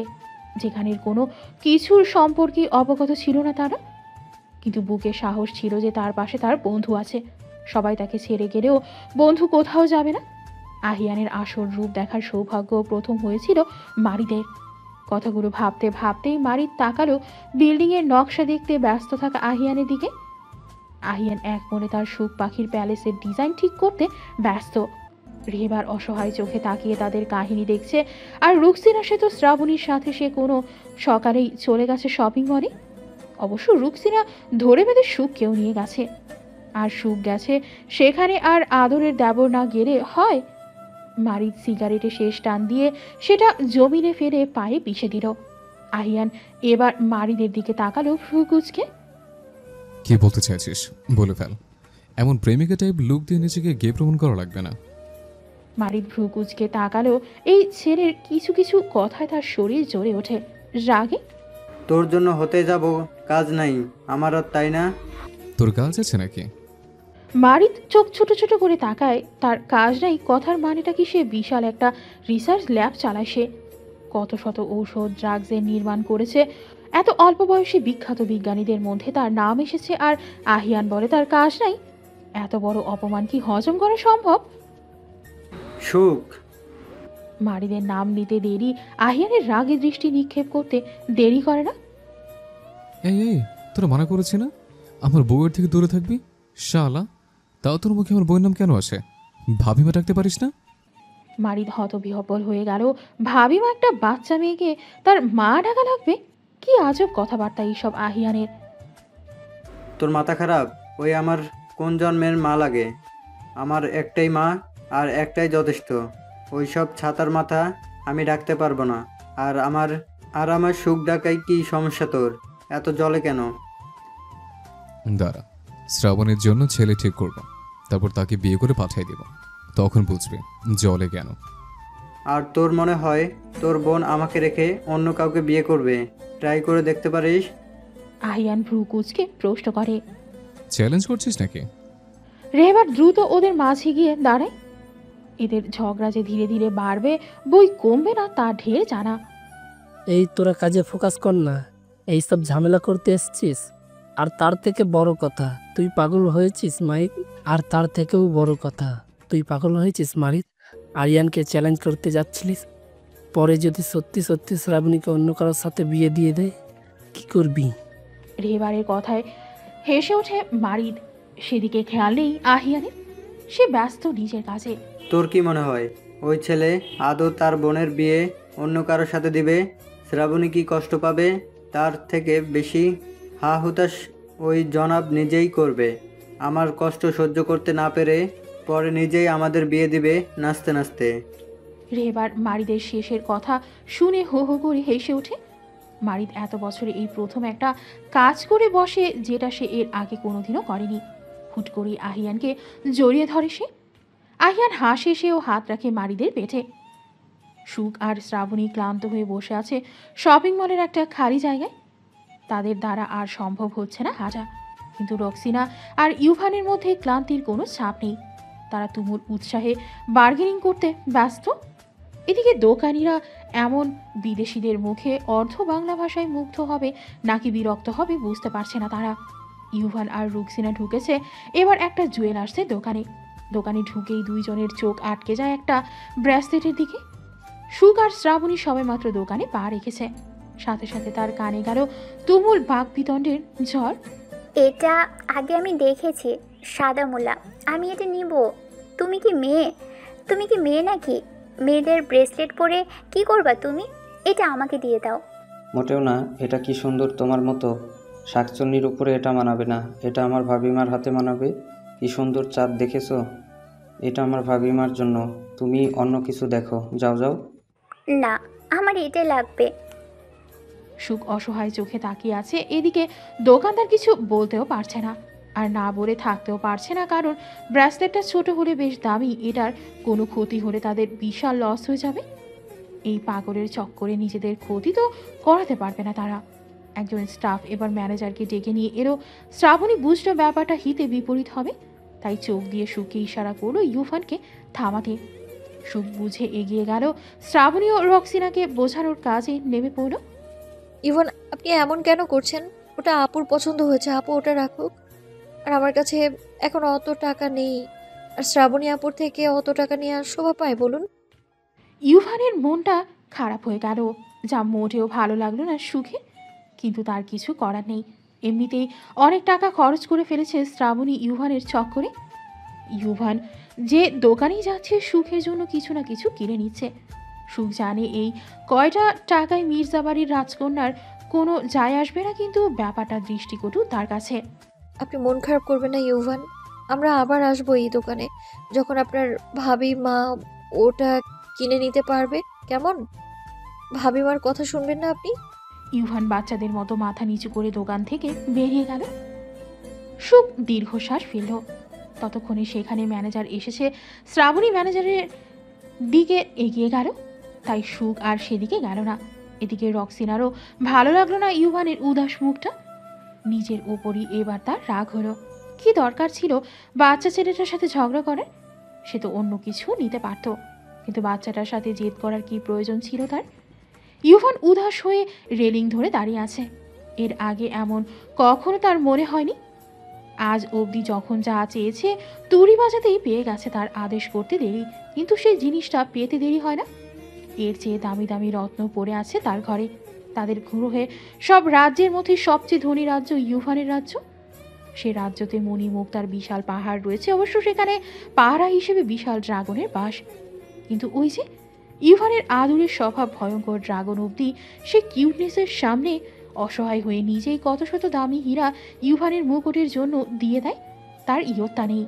যেখানের কোনো কিছুর সম্পর্কে অবগত ছিল না তারা। কিন্তু বুকে সাহস ছিল যে তার পাশে তার বন্ধু আছে। সবাই তাকে ছেড়ে গেলেও বন্ধু কোথাও যাবে না। আহিয়ানের আসল রূপ দেখার সৌভাগ্য প্রথম হয়েছিল মারিদের। কথাগুলো ভাবতে ভাবতেই মারিদ তাকালো বিল্ডিংয়ের নকশা দেখতে ব্যস্ত থাকা আহিয়ানের দিকে। আহিয়ান এক মনে তার সুখ পাখির প্যালেসের ডিজাইন ঠিক করতে ব্যস্ত। রেহেবার অসহায় চোখে তাকিয়ে তাদের কাহিনী দেখছে, আর রুকসিনা সে তো শ্রাবণীর সাথে সে কোনো সকালেই চলে গেছে শপিং মলে। অবশ্য রুকসিনা ধরে বেঁধে সুখ কেউ নিয়ে গেছে, আর সুখ গেছে সেখানে আর আদরের দেবর না গেলে হয়। মারিদ সিগারেটে শেষ টান দিয়ে সেটা জমিনে ফেলে পায়ে পিষে দিল। আহিয়ান এবার মারিদের দিকে তাকালো ভ্রুকুচকে। কি বলতে চাইছিস বলে ফেল। এমন প্রেমিকা টাইপ লুক দিয়ে নিজেকে গে প্রমাণ করা লাগবে না। মারিদ ভ্রুকুচকে তাকালো। এই ছেলের কিছু কিছু কথায় তার শরীর জ্বলে ওঠে রাগে। তোর জন্য হতে যাব কাজ নাই আমার আর, তাই না? তোর কাজ আছে নাকি? মারিদ চোখ ছোট ছোট করে তাকায়। তার কাজ নাই কথার মানেটা কি? সে বিশাল একটা রিসার্চ ল্যাব চালায়। সে কত শত ঔষধ ড্রাগসের নির্মাণ করেছে। এত অল্প বয়সী বিখ্যাত বিজ্ঞানীদের মধ্যে তার নাম এসেছে, আর আহিয়ান বলে তার কাজ নাই। এত বড় অপমান কি হজম করা সম্ভব? সুখ, মারিদের নাম নিতে দেরি আহিয়ানের রাগে দৃষ্টি নিক্ষেপ করতে দেরি করে না। এই এই, তোরা মানা করেছি না আমার বউয়ের থেকে দূরে থাকবি? শালা, তাও তোর মুখে আমার বউয়ের নাম কেন আসে? ভাবিমা ডাকতে পারিস না? মারিদ হতবিহ্বল হয়ে গেল। ভাবিমা একটা বাচ্চা মেয়েকে তার মা ডাকা লাগবে? কি আজব কথাবার্তা এইসব আহিয়ানের। তোর মাথা খারাপ? ওই আমার কোন জন্মের মা লাগে? আমার একটাই মা, আর একটাই যথেষ্ট। ওই সব ছাতার মাথা আমি ডাকতে পারবো না। আর আমার সুখ ডাকাই কি সমস্যা তোর? এত জলে কেন? দাঁড়া, শ্রাবণের জন্য ছেলে ঠিক করব, তারপর তাকে বিয়ে করে পাঠিয়ে দেব, তখন বুঝবে জলে কেন। আর তোর মনে হয় তোর বোন আমাকে রেখে অন্য কাউকে বিয়ে করবে? ট্রাই করে দেখতে পারিস। আহিয়ান ভ্রুকুচকে প্রশ্ন করে। চ্যালেঞ্জ করছিস নাকি? রেহেবার দ্রুত ওদের মাঝে গিয়ে দাঁড়ায়। এদের ঝগড়া যে ধীরে ধীরে বাড়বে, বই কমবে না, তা ঢের জানা। এই তোরা কাজে ফোকাস কর না, এইসব ঝামেলা করতে এসছিস। আর তার থেকে বড় কথা, তুই পাগল হয়েছিস মাইক। আর তার থেকেও বড় কথা, তুই পাগল হয়েছিস মারিদ। আরিয়ানকে চ্যালেঞ্জ করতে যাচ্ছিলিস, পরে যদি সত্যি সত্যি শ্রাবণীকে অন্য কারোর সাথে বিয়ে দিয়ে দেয়, কি করবি? রেহেবারের কথায় হেসে ওঠে মারিদ। সেদিকে খেয়াল নেই আহিয়ানের। সে ব্যস্ত নিজের কাজে। তোর কি মনে হয় ওই ছেলে আদৌ তার বোনের বিয়ে অন্য কারোর সাথে দিবে? শ্রাবণী কি কষ্ট পাবে? তার থেকে বেশি হা হুতাশ ওই জনাব নিজেই করবে। আমার কষ্ট সহ্য করতে না পেরে পরে নিজেই আমাদের বিয়ে দিবে নাচতে নাচতে। রেহেবার মারিদের শেষের কথা শুনে হো হো করে হেসে ওঠে। মারিদ এত বছরে এই প্রথম একটা কাজ করে বসে, যেটা সে এর আগে কোনোদিনও করেনি। হুট করে আহিয়ানকে জড়িয়ে ধরে সে। আহিয়ান হাসে, সেও হাত রাখে মারিদের পেটে। সুখ আর শ্রাবণী ক্লান্ত হয়ে বসে আছে শপিং মলের একটা খালি জায়গায়। তাদের দ্বারা আর সম্ভব হচ্ছে না হাঁটা, কিন্তু রক্সিনা আর ইউভানের মধ্যে ক্লান্তির কোনো ছাপ নেই। তারা তুমুল উৎসাহে বার্গেনিং করতে ব্যস্ত। এদিকে দোকানিরা এমন বিদেশিদের মুখে অর্ধ বাংলা ভাষায় মুগ্ধ হবে নাকি বিরক্ত হবে বুঝতে পারছে না তারা। ইউভান আর রুকসিনা ঢুকেছে এবার একটা জুয়েলার্সের দোকানে। দোকানে ঢুকেই দুইজনের চোখ আটকে যায় একটা ব্রেসলেটের দিকে। সুখ আর শ্রাবণী সবেমাত্র দোকানে পা রেখেছে, সাথে সাথে তার কানে গেল তুমুল বাকবিতণ্ডের ঝড়। এটা আগে আমি দেখেছি, সাদা মোলা। আমি এটা নিব। তুমি কি মেয়ে? তুমি কি মেয়ে নাকি? মেয়েদের ব্রেসলেট পরে কি করবা তুমি? এটা আমাকে দিয়ে দাও। মোটেও না, এটা কি সুন্দর তোমার মতো। শাকচুন্নির উপরে এটা মানাবে না, এটা আমার ভাবিমার হাতে মানাবে। কি সুন্দর চাঁদ দেখেছো? এটা আমার ভাবিমার জন্য, তুমি অন্য কিছু দেখো। যাও যাও। না, আমার এটা লাগবে। সুখ অসহায় চোখে তাকিয়ে আছে। এদিকে দোকানদার কিছু বলতেও পারছে না, আর না বলে থাকতেও পারছে না, কারণ ব্রেসলেটটা ছোট হলে বেশ দামি, এটার কোনো ক্ষতি হলে তাদের বিশাল লস হয়ে যাবে। এই পাগলের চক্করে নিজেদের ক্ষতি তো করাতে পারবে না তারা। একজন স্টাফ এবার ম্যানেজারকে ডেকে নিয়ে এলো। শ্রাবণী বুঝলো ব্যাপারটা হিতে বিপরীত হবে, তাই চোখ দিয়ে সুখকে ইশারা করলো ইউভানকে থামাতে। সুখ বুঝে এগিয়ে গেল। শ্রাবণী ও রক্সিনাকে বোঝানোর কাজে নেমে পড়ল। ইভন আপনি এমন কেন করছেন? ওটা আপুর পছন্দ হয়েছে, আপু ওটা রাখুক। আর আমার কাছে এখন অত টাকা নেই, আর শ্রাবণী আপুর থেকে অত টাকা নিয়ে আর শোভা পায় বলুন? ইউভানের মনটা খারাপ হয়ে গেল, যা মোটেও ভালো লাগলো না সুখে। কিন্তু তার কিছু করার নেই, এমনিতেই অনেক টাকা খরচ করে ফেলেছে শ্রাবণী ইউভানের চক্করে। ইউভান যে দোকানেই যাচ্ছে সুখের জন্য কিছু না কিছু কিনে নিচ্ছে। সুখ জানে এই কয়টা টাকায় মির্জাবাড়ির রাজকন্যার কোনো যায় আসবে না, কিন্তু ব্যাপারটা দৃষ্টিকটু তার কাছে। আপনি মন খারাপ করবেন না ইউভান, আমরা আবার আসবো এই দোকানে যখন আপনার ভাবি মা ওটা কিনে নিতে পারবে। কেমন? ভাবিমার কথা শুনবেন না আপনি? ইউভান বাচ্চাদের মতো মাথা নিচু করে দোকান থেকে বেরিয়ে গেল। সুখ দীর্ঘশ্বাস ফেলল। ততক্ষণে সেখানে ম্যানেজার এসেছে। শ্রাবণী ম্যানেজারের দিকে এগিয়ে গেল, তাই সুখ আর সেদিকে গেল না। এদিকে রক্সিনারও ভালো লাগলো না ইউভানের উদাস মুখটা। নিজের ওপরই এবার তার রাগ হলো। কি দরকার ছিল বাচ্চা ছেলেটার সাথে ঝগড়া করার? সে তো অন্য কিছু নিতে পারত, কিন্তু বাচ্চাটার সাথে জেদ করার কি প্রয়োজন ছিল তার? ইউভান উদাস হয়ে রেলিং ধরে দাঁড়িয়ে আছে। এর আগে এমন কখনো তার মনে হয়নি। আজ অবধি যখন যা চেয়েছে তুড়ি বাজাতেই পেয়ে গেছে। তার আদেশ করতে দেরি, কিন্তু সেই জিনিসটা পেতে দেরি হয় না। এর চেয়ে দামি দামি রত্ন পড়ে আছে তার ঘরে। তাদের গ্রহে সব রাজ্যের মধ্যে সবচেয়ে ধনী রাজ্য ইউভানের রাজ্য। সে রাজ্যতে মণিমুক্তার বিশাল পাহাড় রয়েছে, অবশ্য সেখানে পাহারা হিসেবে বিশাল ড্রাগনের বাস। কিন্তু ওই যে ইউভানের আদুরের স্বভাব ভয়ঙ্কর ড্রাগন অবধি সে কিউটনেসের সামনে অসহায় হয়ে নিজেই কত শত দামি হীরা ইউভানের মুকুটের জন্য দিয়ে দেয়। তার ইয়ত্তা নেই।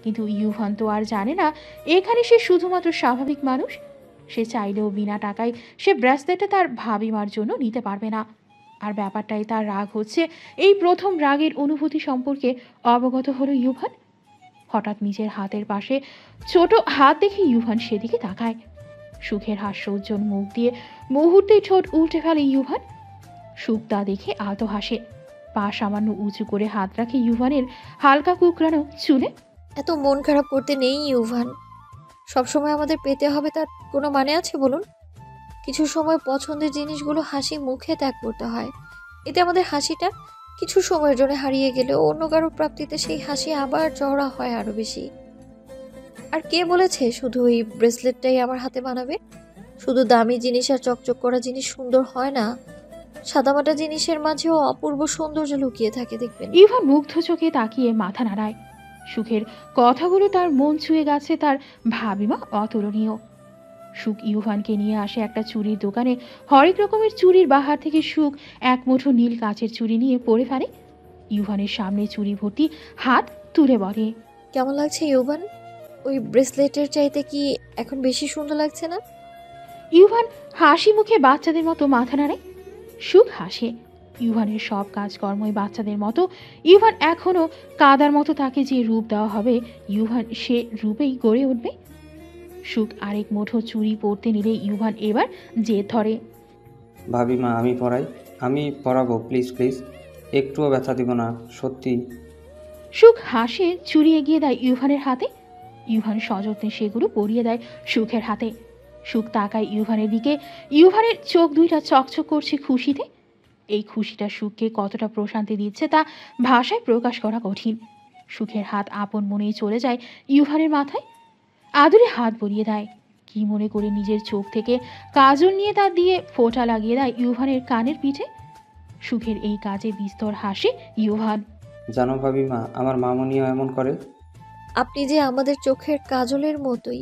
কিন্তু ইউভান তো আর জানে না এখানে সে শুধুমাত্র স্বাভাবিক মানুষ। সে চাইলেও বিনা টাকায় সে ব্রেসলেটটা তার ভাবিমার জন্য নিতে পারবে না। আর ব্যাপারটাই তার রাগ হচ্ছে। এই প্রথম রাগের অনুভূতি সম্পর্কে অবগত হলো ইউভান। হঠাৎ নিজের হাতের পাশে ছোট হাত দেখে ইউভান সেদিকে তাকায়। সুখের হাস্যোজ্জ্বল মুখ দিয়ে মুহূর্তেই ঠোঁট উল্টে ফেলে ইউভান। সুখ তা দেখে আলতো হাসে। পা সামান্য উঁচু করে হাত রাখে ইউভানের হালকা কুকরানো চুলে। এত মন খারাপ করতে নেই ইউভান, সবসময় আমাদের পেতে হবে তার কোনো মানে আছে বলুন? কিছু সময় পছন্দের জিনিসগুলো হাসি মুখে ত্যাগ করতে হয়। এতে আমাদের হাসিটা কিছু সময়ের জন্য হারিয়ে গেলেও অন্য কারো প্রাপ্তিতে সেই হাসি আবার চওড়া হয় আরো বেশি। আর কে বলেছে শুধু এই ব্রেসলেটটাই আমার হাতে মানাবে? শুধু দামি জিনিস আর চকচক করা জিনিস সুন্দর হয় না, সাদামাটা জিনিসের মাঝেও অপূর্ব সৌন্দর্য লুকিয়ে থাকে, দেখবেন। ইউভান মুগ্ধ চোখে তাকিয়ে মাথা নাড়ায়। সুখের কথাগুলো তার মন ছুঁয়ে গেছে। তার ভাবিমা অতুলনীয়। সুখ ইউভানকে নিয়ে আসে একটা চুরির দোকানে। হরেক রকমের চুরির বাহার থেকে সুখ এক মুঠো নীল কাচের চুড়ি নিয়ে পরে ফেলে। ইউভানের সামনে চুরি ভর্তি হাত তুলে বলে, কেমন লাগছে ইউভান? ওই ব্রেসলেটের চাইতে কি এখন বেশি সুন্দর লাগছে না? ইউভান হাসি মুখে বাচ্চাদের মতো মাথা নাড়ে। সুখ হাসে। ইউভানের সব কাজকর্মই বাচ্চাদের মতো। ইউভান এখনো কাদার মতো। তাকে যে রূপ দেওয়া হবে ইউভান সে রূপেই গড়ে উঠবে। সুখ আরেক মুঠো চুরি পরতে নিলে ইউভান এবার জেদ ধরে। ভাবিমা আমি পড়াই, আমি পড়াবো, প্লিজ প্লিজ, একটুও ব্যথা দিব না, সত্যি। সুখ হাসে, চুরি এগিয়ে দেয় ইউভানের হাতে। ইউভান সযত্নে সেগুলো পরিয়ে দেয় সুখের হাতে। সুখ তাকায় ইউভানের দিকে। ইউভানের চোখ দুইটা চকচক করছে খুশিতে। এই খুশিটা সুখকে কতটা প্রশান্তি দিচ্ছে তা ভাষায় প্রকাশ করা কঠিন। সুখের হাত আপন মনেই চলে যায় ইউভানের মাথায়, আদুরে হাত বলিয়ে দেয়। কি মনে করে নিজের চোখ থেকে কাজল নিয়ে তা দিয়ে ফোঁটা লাগিয়ে দেয় ইউভানের কানের পিঠে। সুখের এই কাজে বিস্তর হাসে ইউভান। জানো ভাবিমা, আমার মামনিও এমন করে। আপনি যে আমাদের চোখের কাজলের মতোই,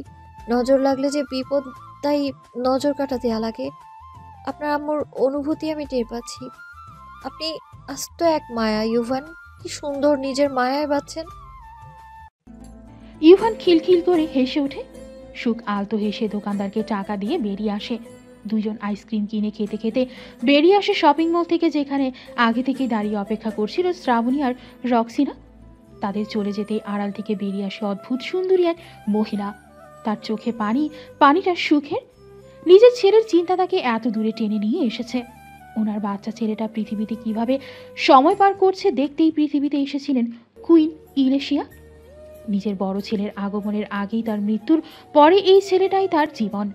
নজর লাগলে যে বিপদ, তাই নজর কাটা দেয়া লাগে। আপনার আম্মুর অনুভূতি আমি টের পাচ্ছি। আপনি আস্ত এক মায়া ইউভান, কি সুন্দর নিজের মায়ায় বাঁচছেন। ইউভান খিলখিল করে হেসে ওঠে। সুখ আলতো হেসে দোকানদারকে টাকা দিয়ে বেরিয়ে আসে। দুজন আইসক্রিম কিনে খেতে খেতে বেরিয়ে আসে শপিং মল থেকে, যেখানে আগে থেকে দাঁড়িয়ে অপেক্ষা করছিল শ্রাবণী আর রক্সিনা। তাদের চলে যেতে আড়াল থেকে বেরিয়ে আসে অদ্ভুত সুন্দরী এক মহিলা। তার চোখে পানি, পানিটা সুখের। নিজের ছেলের চিন্তা তাকে এত দূরে টেনে নিয়ে এসেছে। ওনার বাচ্চা ছেলেটা পৃথিবীতে কিভাবে সময় পার করছে দেখতেই পৃথিবীতে এসেছিলেন কুইন ইলেশিয়া। নিজের বড় ছেলের আগমনের আগেই তার মৃত্যুর পরে এই ছেলেটাই তার জীবন,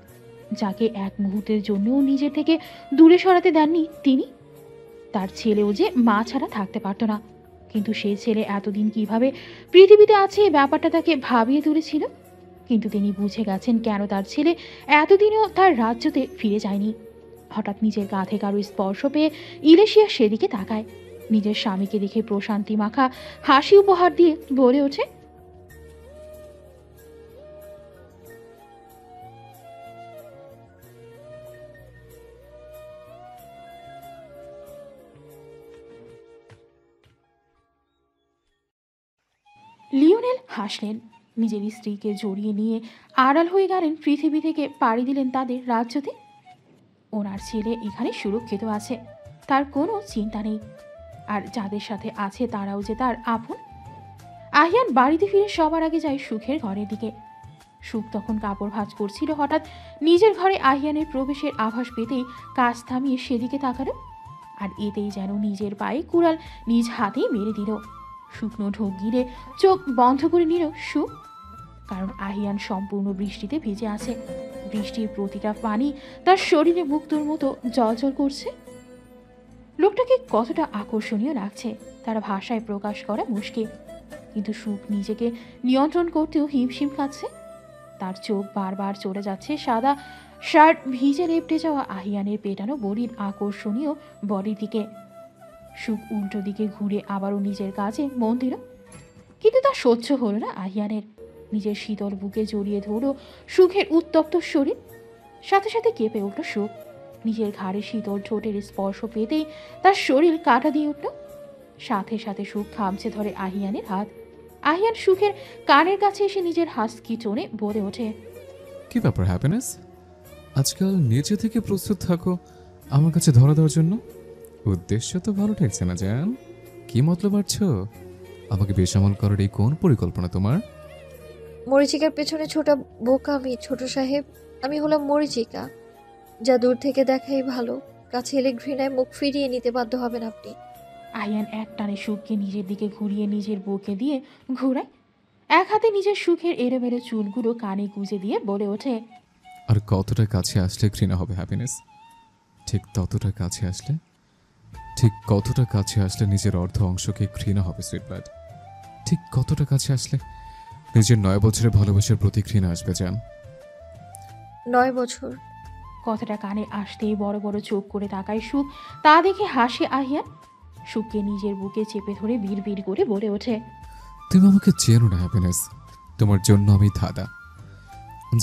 যাকে এক মুহূর্তের জন্যও নিজের থেকে দূরে সরাতে দেননি তিনি। তার ছেলেও যে মা ছাড়া থাকতে পারত না, কিন্তু সেই ছেলে এতদিন কিভাবে পৃথিবীতে আছে এই ব্যাপারটা তাকে ভাবিয়ে তুলেছিল। কিন্তু তিনি বুঝে গেছেন কেন তার ছেলে এতদিনেও তার রাজ্যতে ফিরে যায়নি। হঠাৎ নিজের কাঁধে কারো স্পর্শ পেয়ে ইলেশিয়া সেদিকে তাকায়। নিজের স্বামীকে দেখে প্রশান্তি মাখা হাসি উপহার দিয়ে বলে ওঠে, লিওনেল হাসলেন। নিজের স্ত্রীকে জড়িয়ে নিয়ে আড়াল হয়ে গেলেন পৃথিবী থেকে, পাড়ি দিলেন তাদের রাজ্যতে। ওনার ছেলে এখানে সুরক্ষিত আছে, তার কোনো চিন্তা নেই। আর যাদের সাথে আছে তারাও যে তার আপন। আহিয়ান বাড়িতে ফিরে সবার আগে যায় সুখের ঘরের দিকে। সুখ তখন কাপড় ভাঁজ করছিল। হঠাৎ নিজের ঘরে আহিয়ানের প্রবেশের আভাস পেতেই কাজ থামিয়ে সেদিকে তাকালো। আর এতেই যেন নিজের পায়ে কুড়াল নিজ হাতেই মেরে দিল। শুকনো ঢোক গিরে চোখ বন্ধ করে নিল সুখ, কারণ আহিয়ান সম্পূর্ণ বৃষ্টিতে ভিজে আছে। বৃষ্টির প্রতিটা পানি তার শরীরে মুক্তোর মতো জলজল করছে। লোকটাকে কতটা আকর্ষণীয় লাগছে তার ভাষায় প্রকাশ করা মুশকিল, কিন্তু সুখ নিজেকে নিয়ন্ত্রণ করতেও হিমশিম খাচ্ছে। তার চোখ বারবার চলে যাচ্ছে সাদা শার্ট ভিজে লেপটে যাওয়া আহিয়ানের পেটানো বডির আকর্ষণীয় বডির দিকে। সুখ উল্টো দিকে ঘুরে আবারও নিজের কাজে মন দিল, কিন্তু তা সহ্য হলো না আহিয়ানের। নিজের শীতল বুকে জড়িয়ে ধরল সুখের উত্তপ্ত শরীর। সাথে সাথে কেঁপে উঠল সুখ। নিজের ঘাড়ে শীতল ঠোঁটের স্পর্শ পেতেই তার শরীর কাঁটা দিয়ে উঠল। সাথে সাথে সুখ খামচে ধরে আহিয়ানের হাত। আহিয়ান সুখের কানের কাছে এসে নিজের হাসকি টোনে বলে ওঠে, কি ব্যাপার হ্যাপিনেস? আজকাল নিজে থেকে প্রস্তুত থাকো আমার কাছে ধরা দেওয়ার জন্য। উদ্দেশ্য তো ভালো ঠেকছে না জান। কি মতলব পারছো? আমাকে বেসামাল করার এই কোন পরিকল্পনা তোমার? মরিচিকার পেছনে ছোটা বোকা আমি, ছোট সাহেব। আমি হলাম মরিচিকা, যা দূর থেকে দেখাই ভালো, কাছে এলে ঘৃণায় মুখ ফিরিয়ে নিতে বাধ্য হবেন আপনি। আহিয়ান এক টানে সুখকে নিজের দিকে ঘুরিয়ে নিজের বুকে দিয়ে ঘোরায়। এক হাতে নিজের সুখের এলোমেলো চুলগুলো কানে গুঁজে দিয়ে বলে ওঠে, আর কতটা কাছে আসলে ঘৃণা হবে হ্যাপিনেস? ঠিক ততটা কাছে আসলে, ঠিক কতটা কাছে আসলে নিজের অর্ধ অংশকে ঘৃণা হবে সুইট ব্লাড? ঠিক কতটা কাছে আসলে নিজের 9 বছরের ভালোবাসার প্রতি ঘৃণা আসবে জান? 9 বছর। কথাটা কানে আসতেই বড় বড় চোখ করে তাকায় সুখ। তা দেখে হাসে আহিয়ান। সুখকে নিজের বুকে চেপে ধরে বিড় করে বলে ওঠে, তুমি আমাকে চেনো না হ্যাপিনেস। তোমার জন্য আমি ধাঁধা,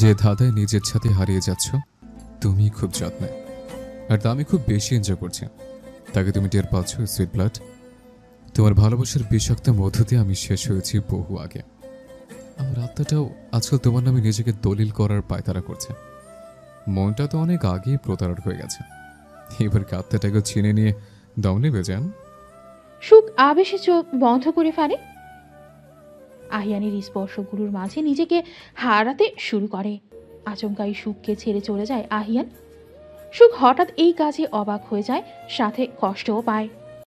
যে ধাঁধায় নিজের সাথে হারিয়ে যাচ্ছ তুমি খুব যত্নে, আর তা আমি খুব বেশি এনজয় করছি। তাকে তুমি টের পাচ্ছ সুইট ব্লাড? তোমার ভালোবাসার বিষাক্ত মধুতে আমি শেষ হয়েছি বহু আগে। আমার আত্মাটাও আজকাল তোমার নামে নিজেকে দলিল করার পায়তারা করছে। মনটা তো অনেক আগেই প্রতারক হয়ে গেছে, এবার আত্মাটাকে ছিনে নিয়ে দম নেবে যান। সুখ আবেশে চোখ বন্ধ করে ফেলে। আহিয়ানের স্পর্শগুলোর মাঝে নিজেকে হারাতে শুরু করে। আচমকাই সুখকে ছেড়ে চলে যায় আহিয়ান। সুখ হঠাৎ এই কাজে অবাক হয়ে যায়, সাথে কষ্টও পায়।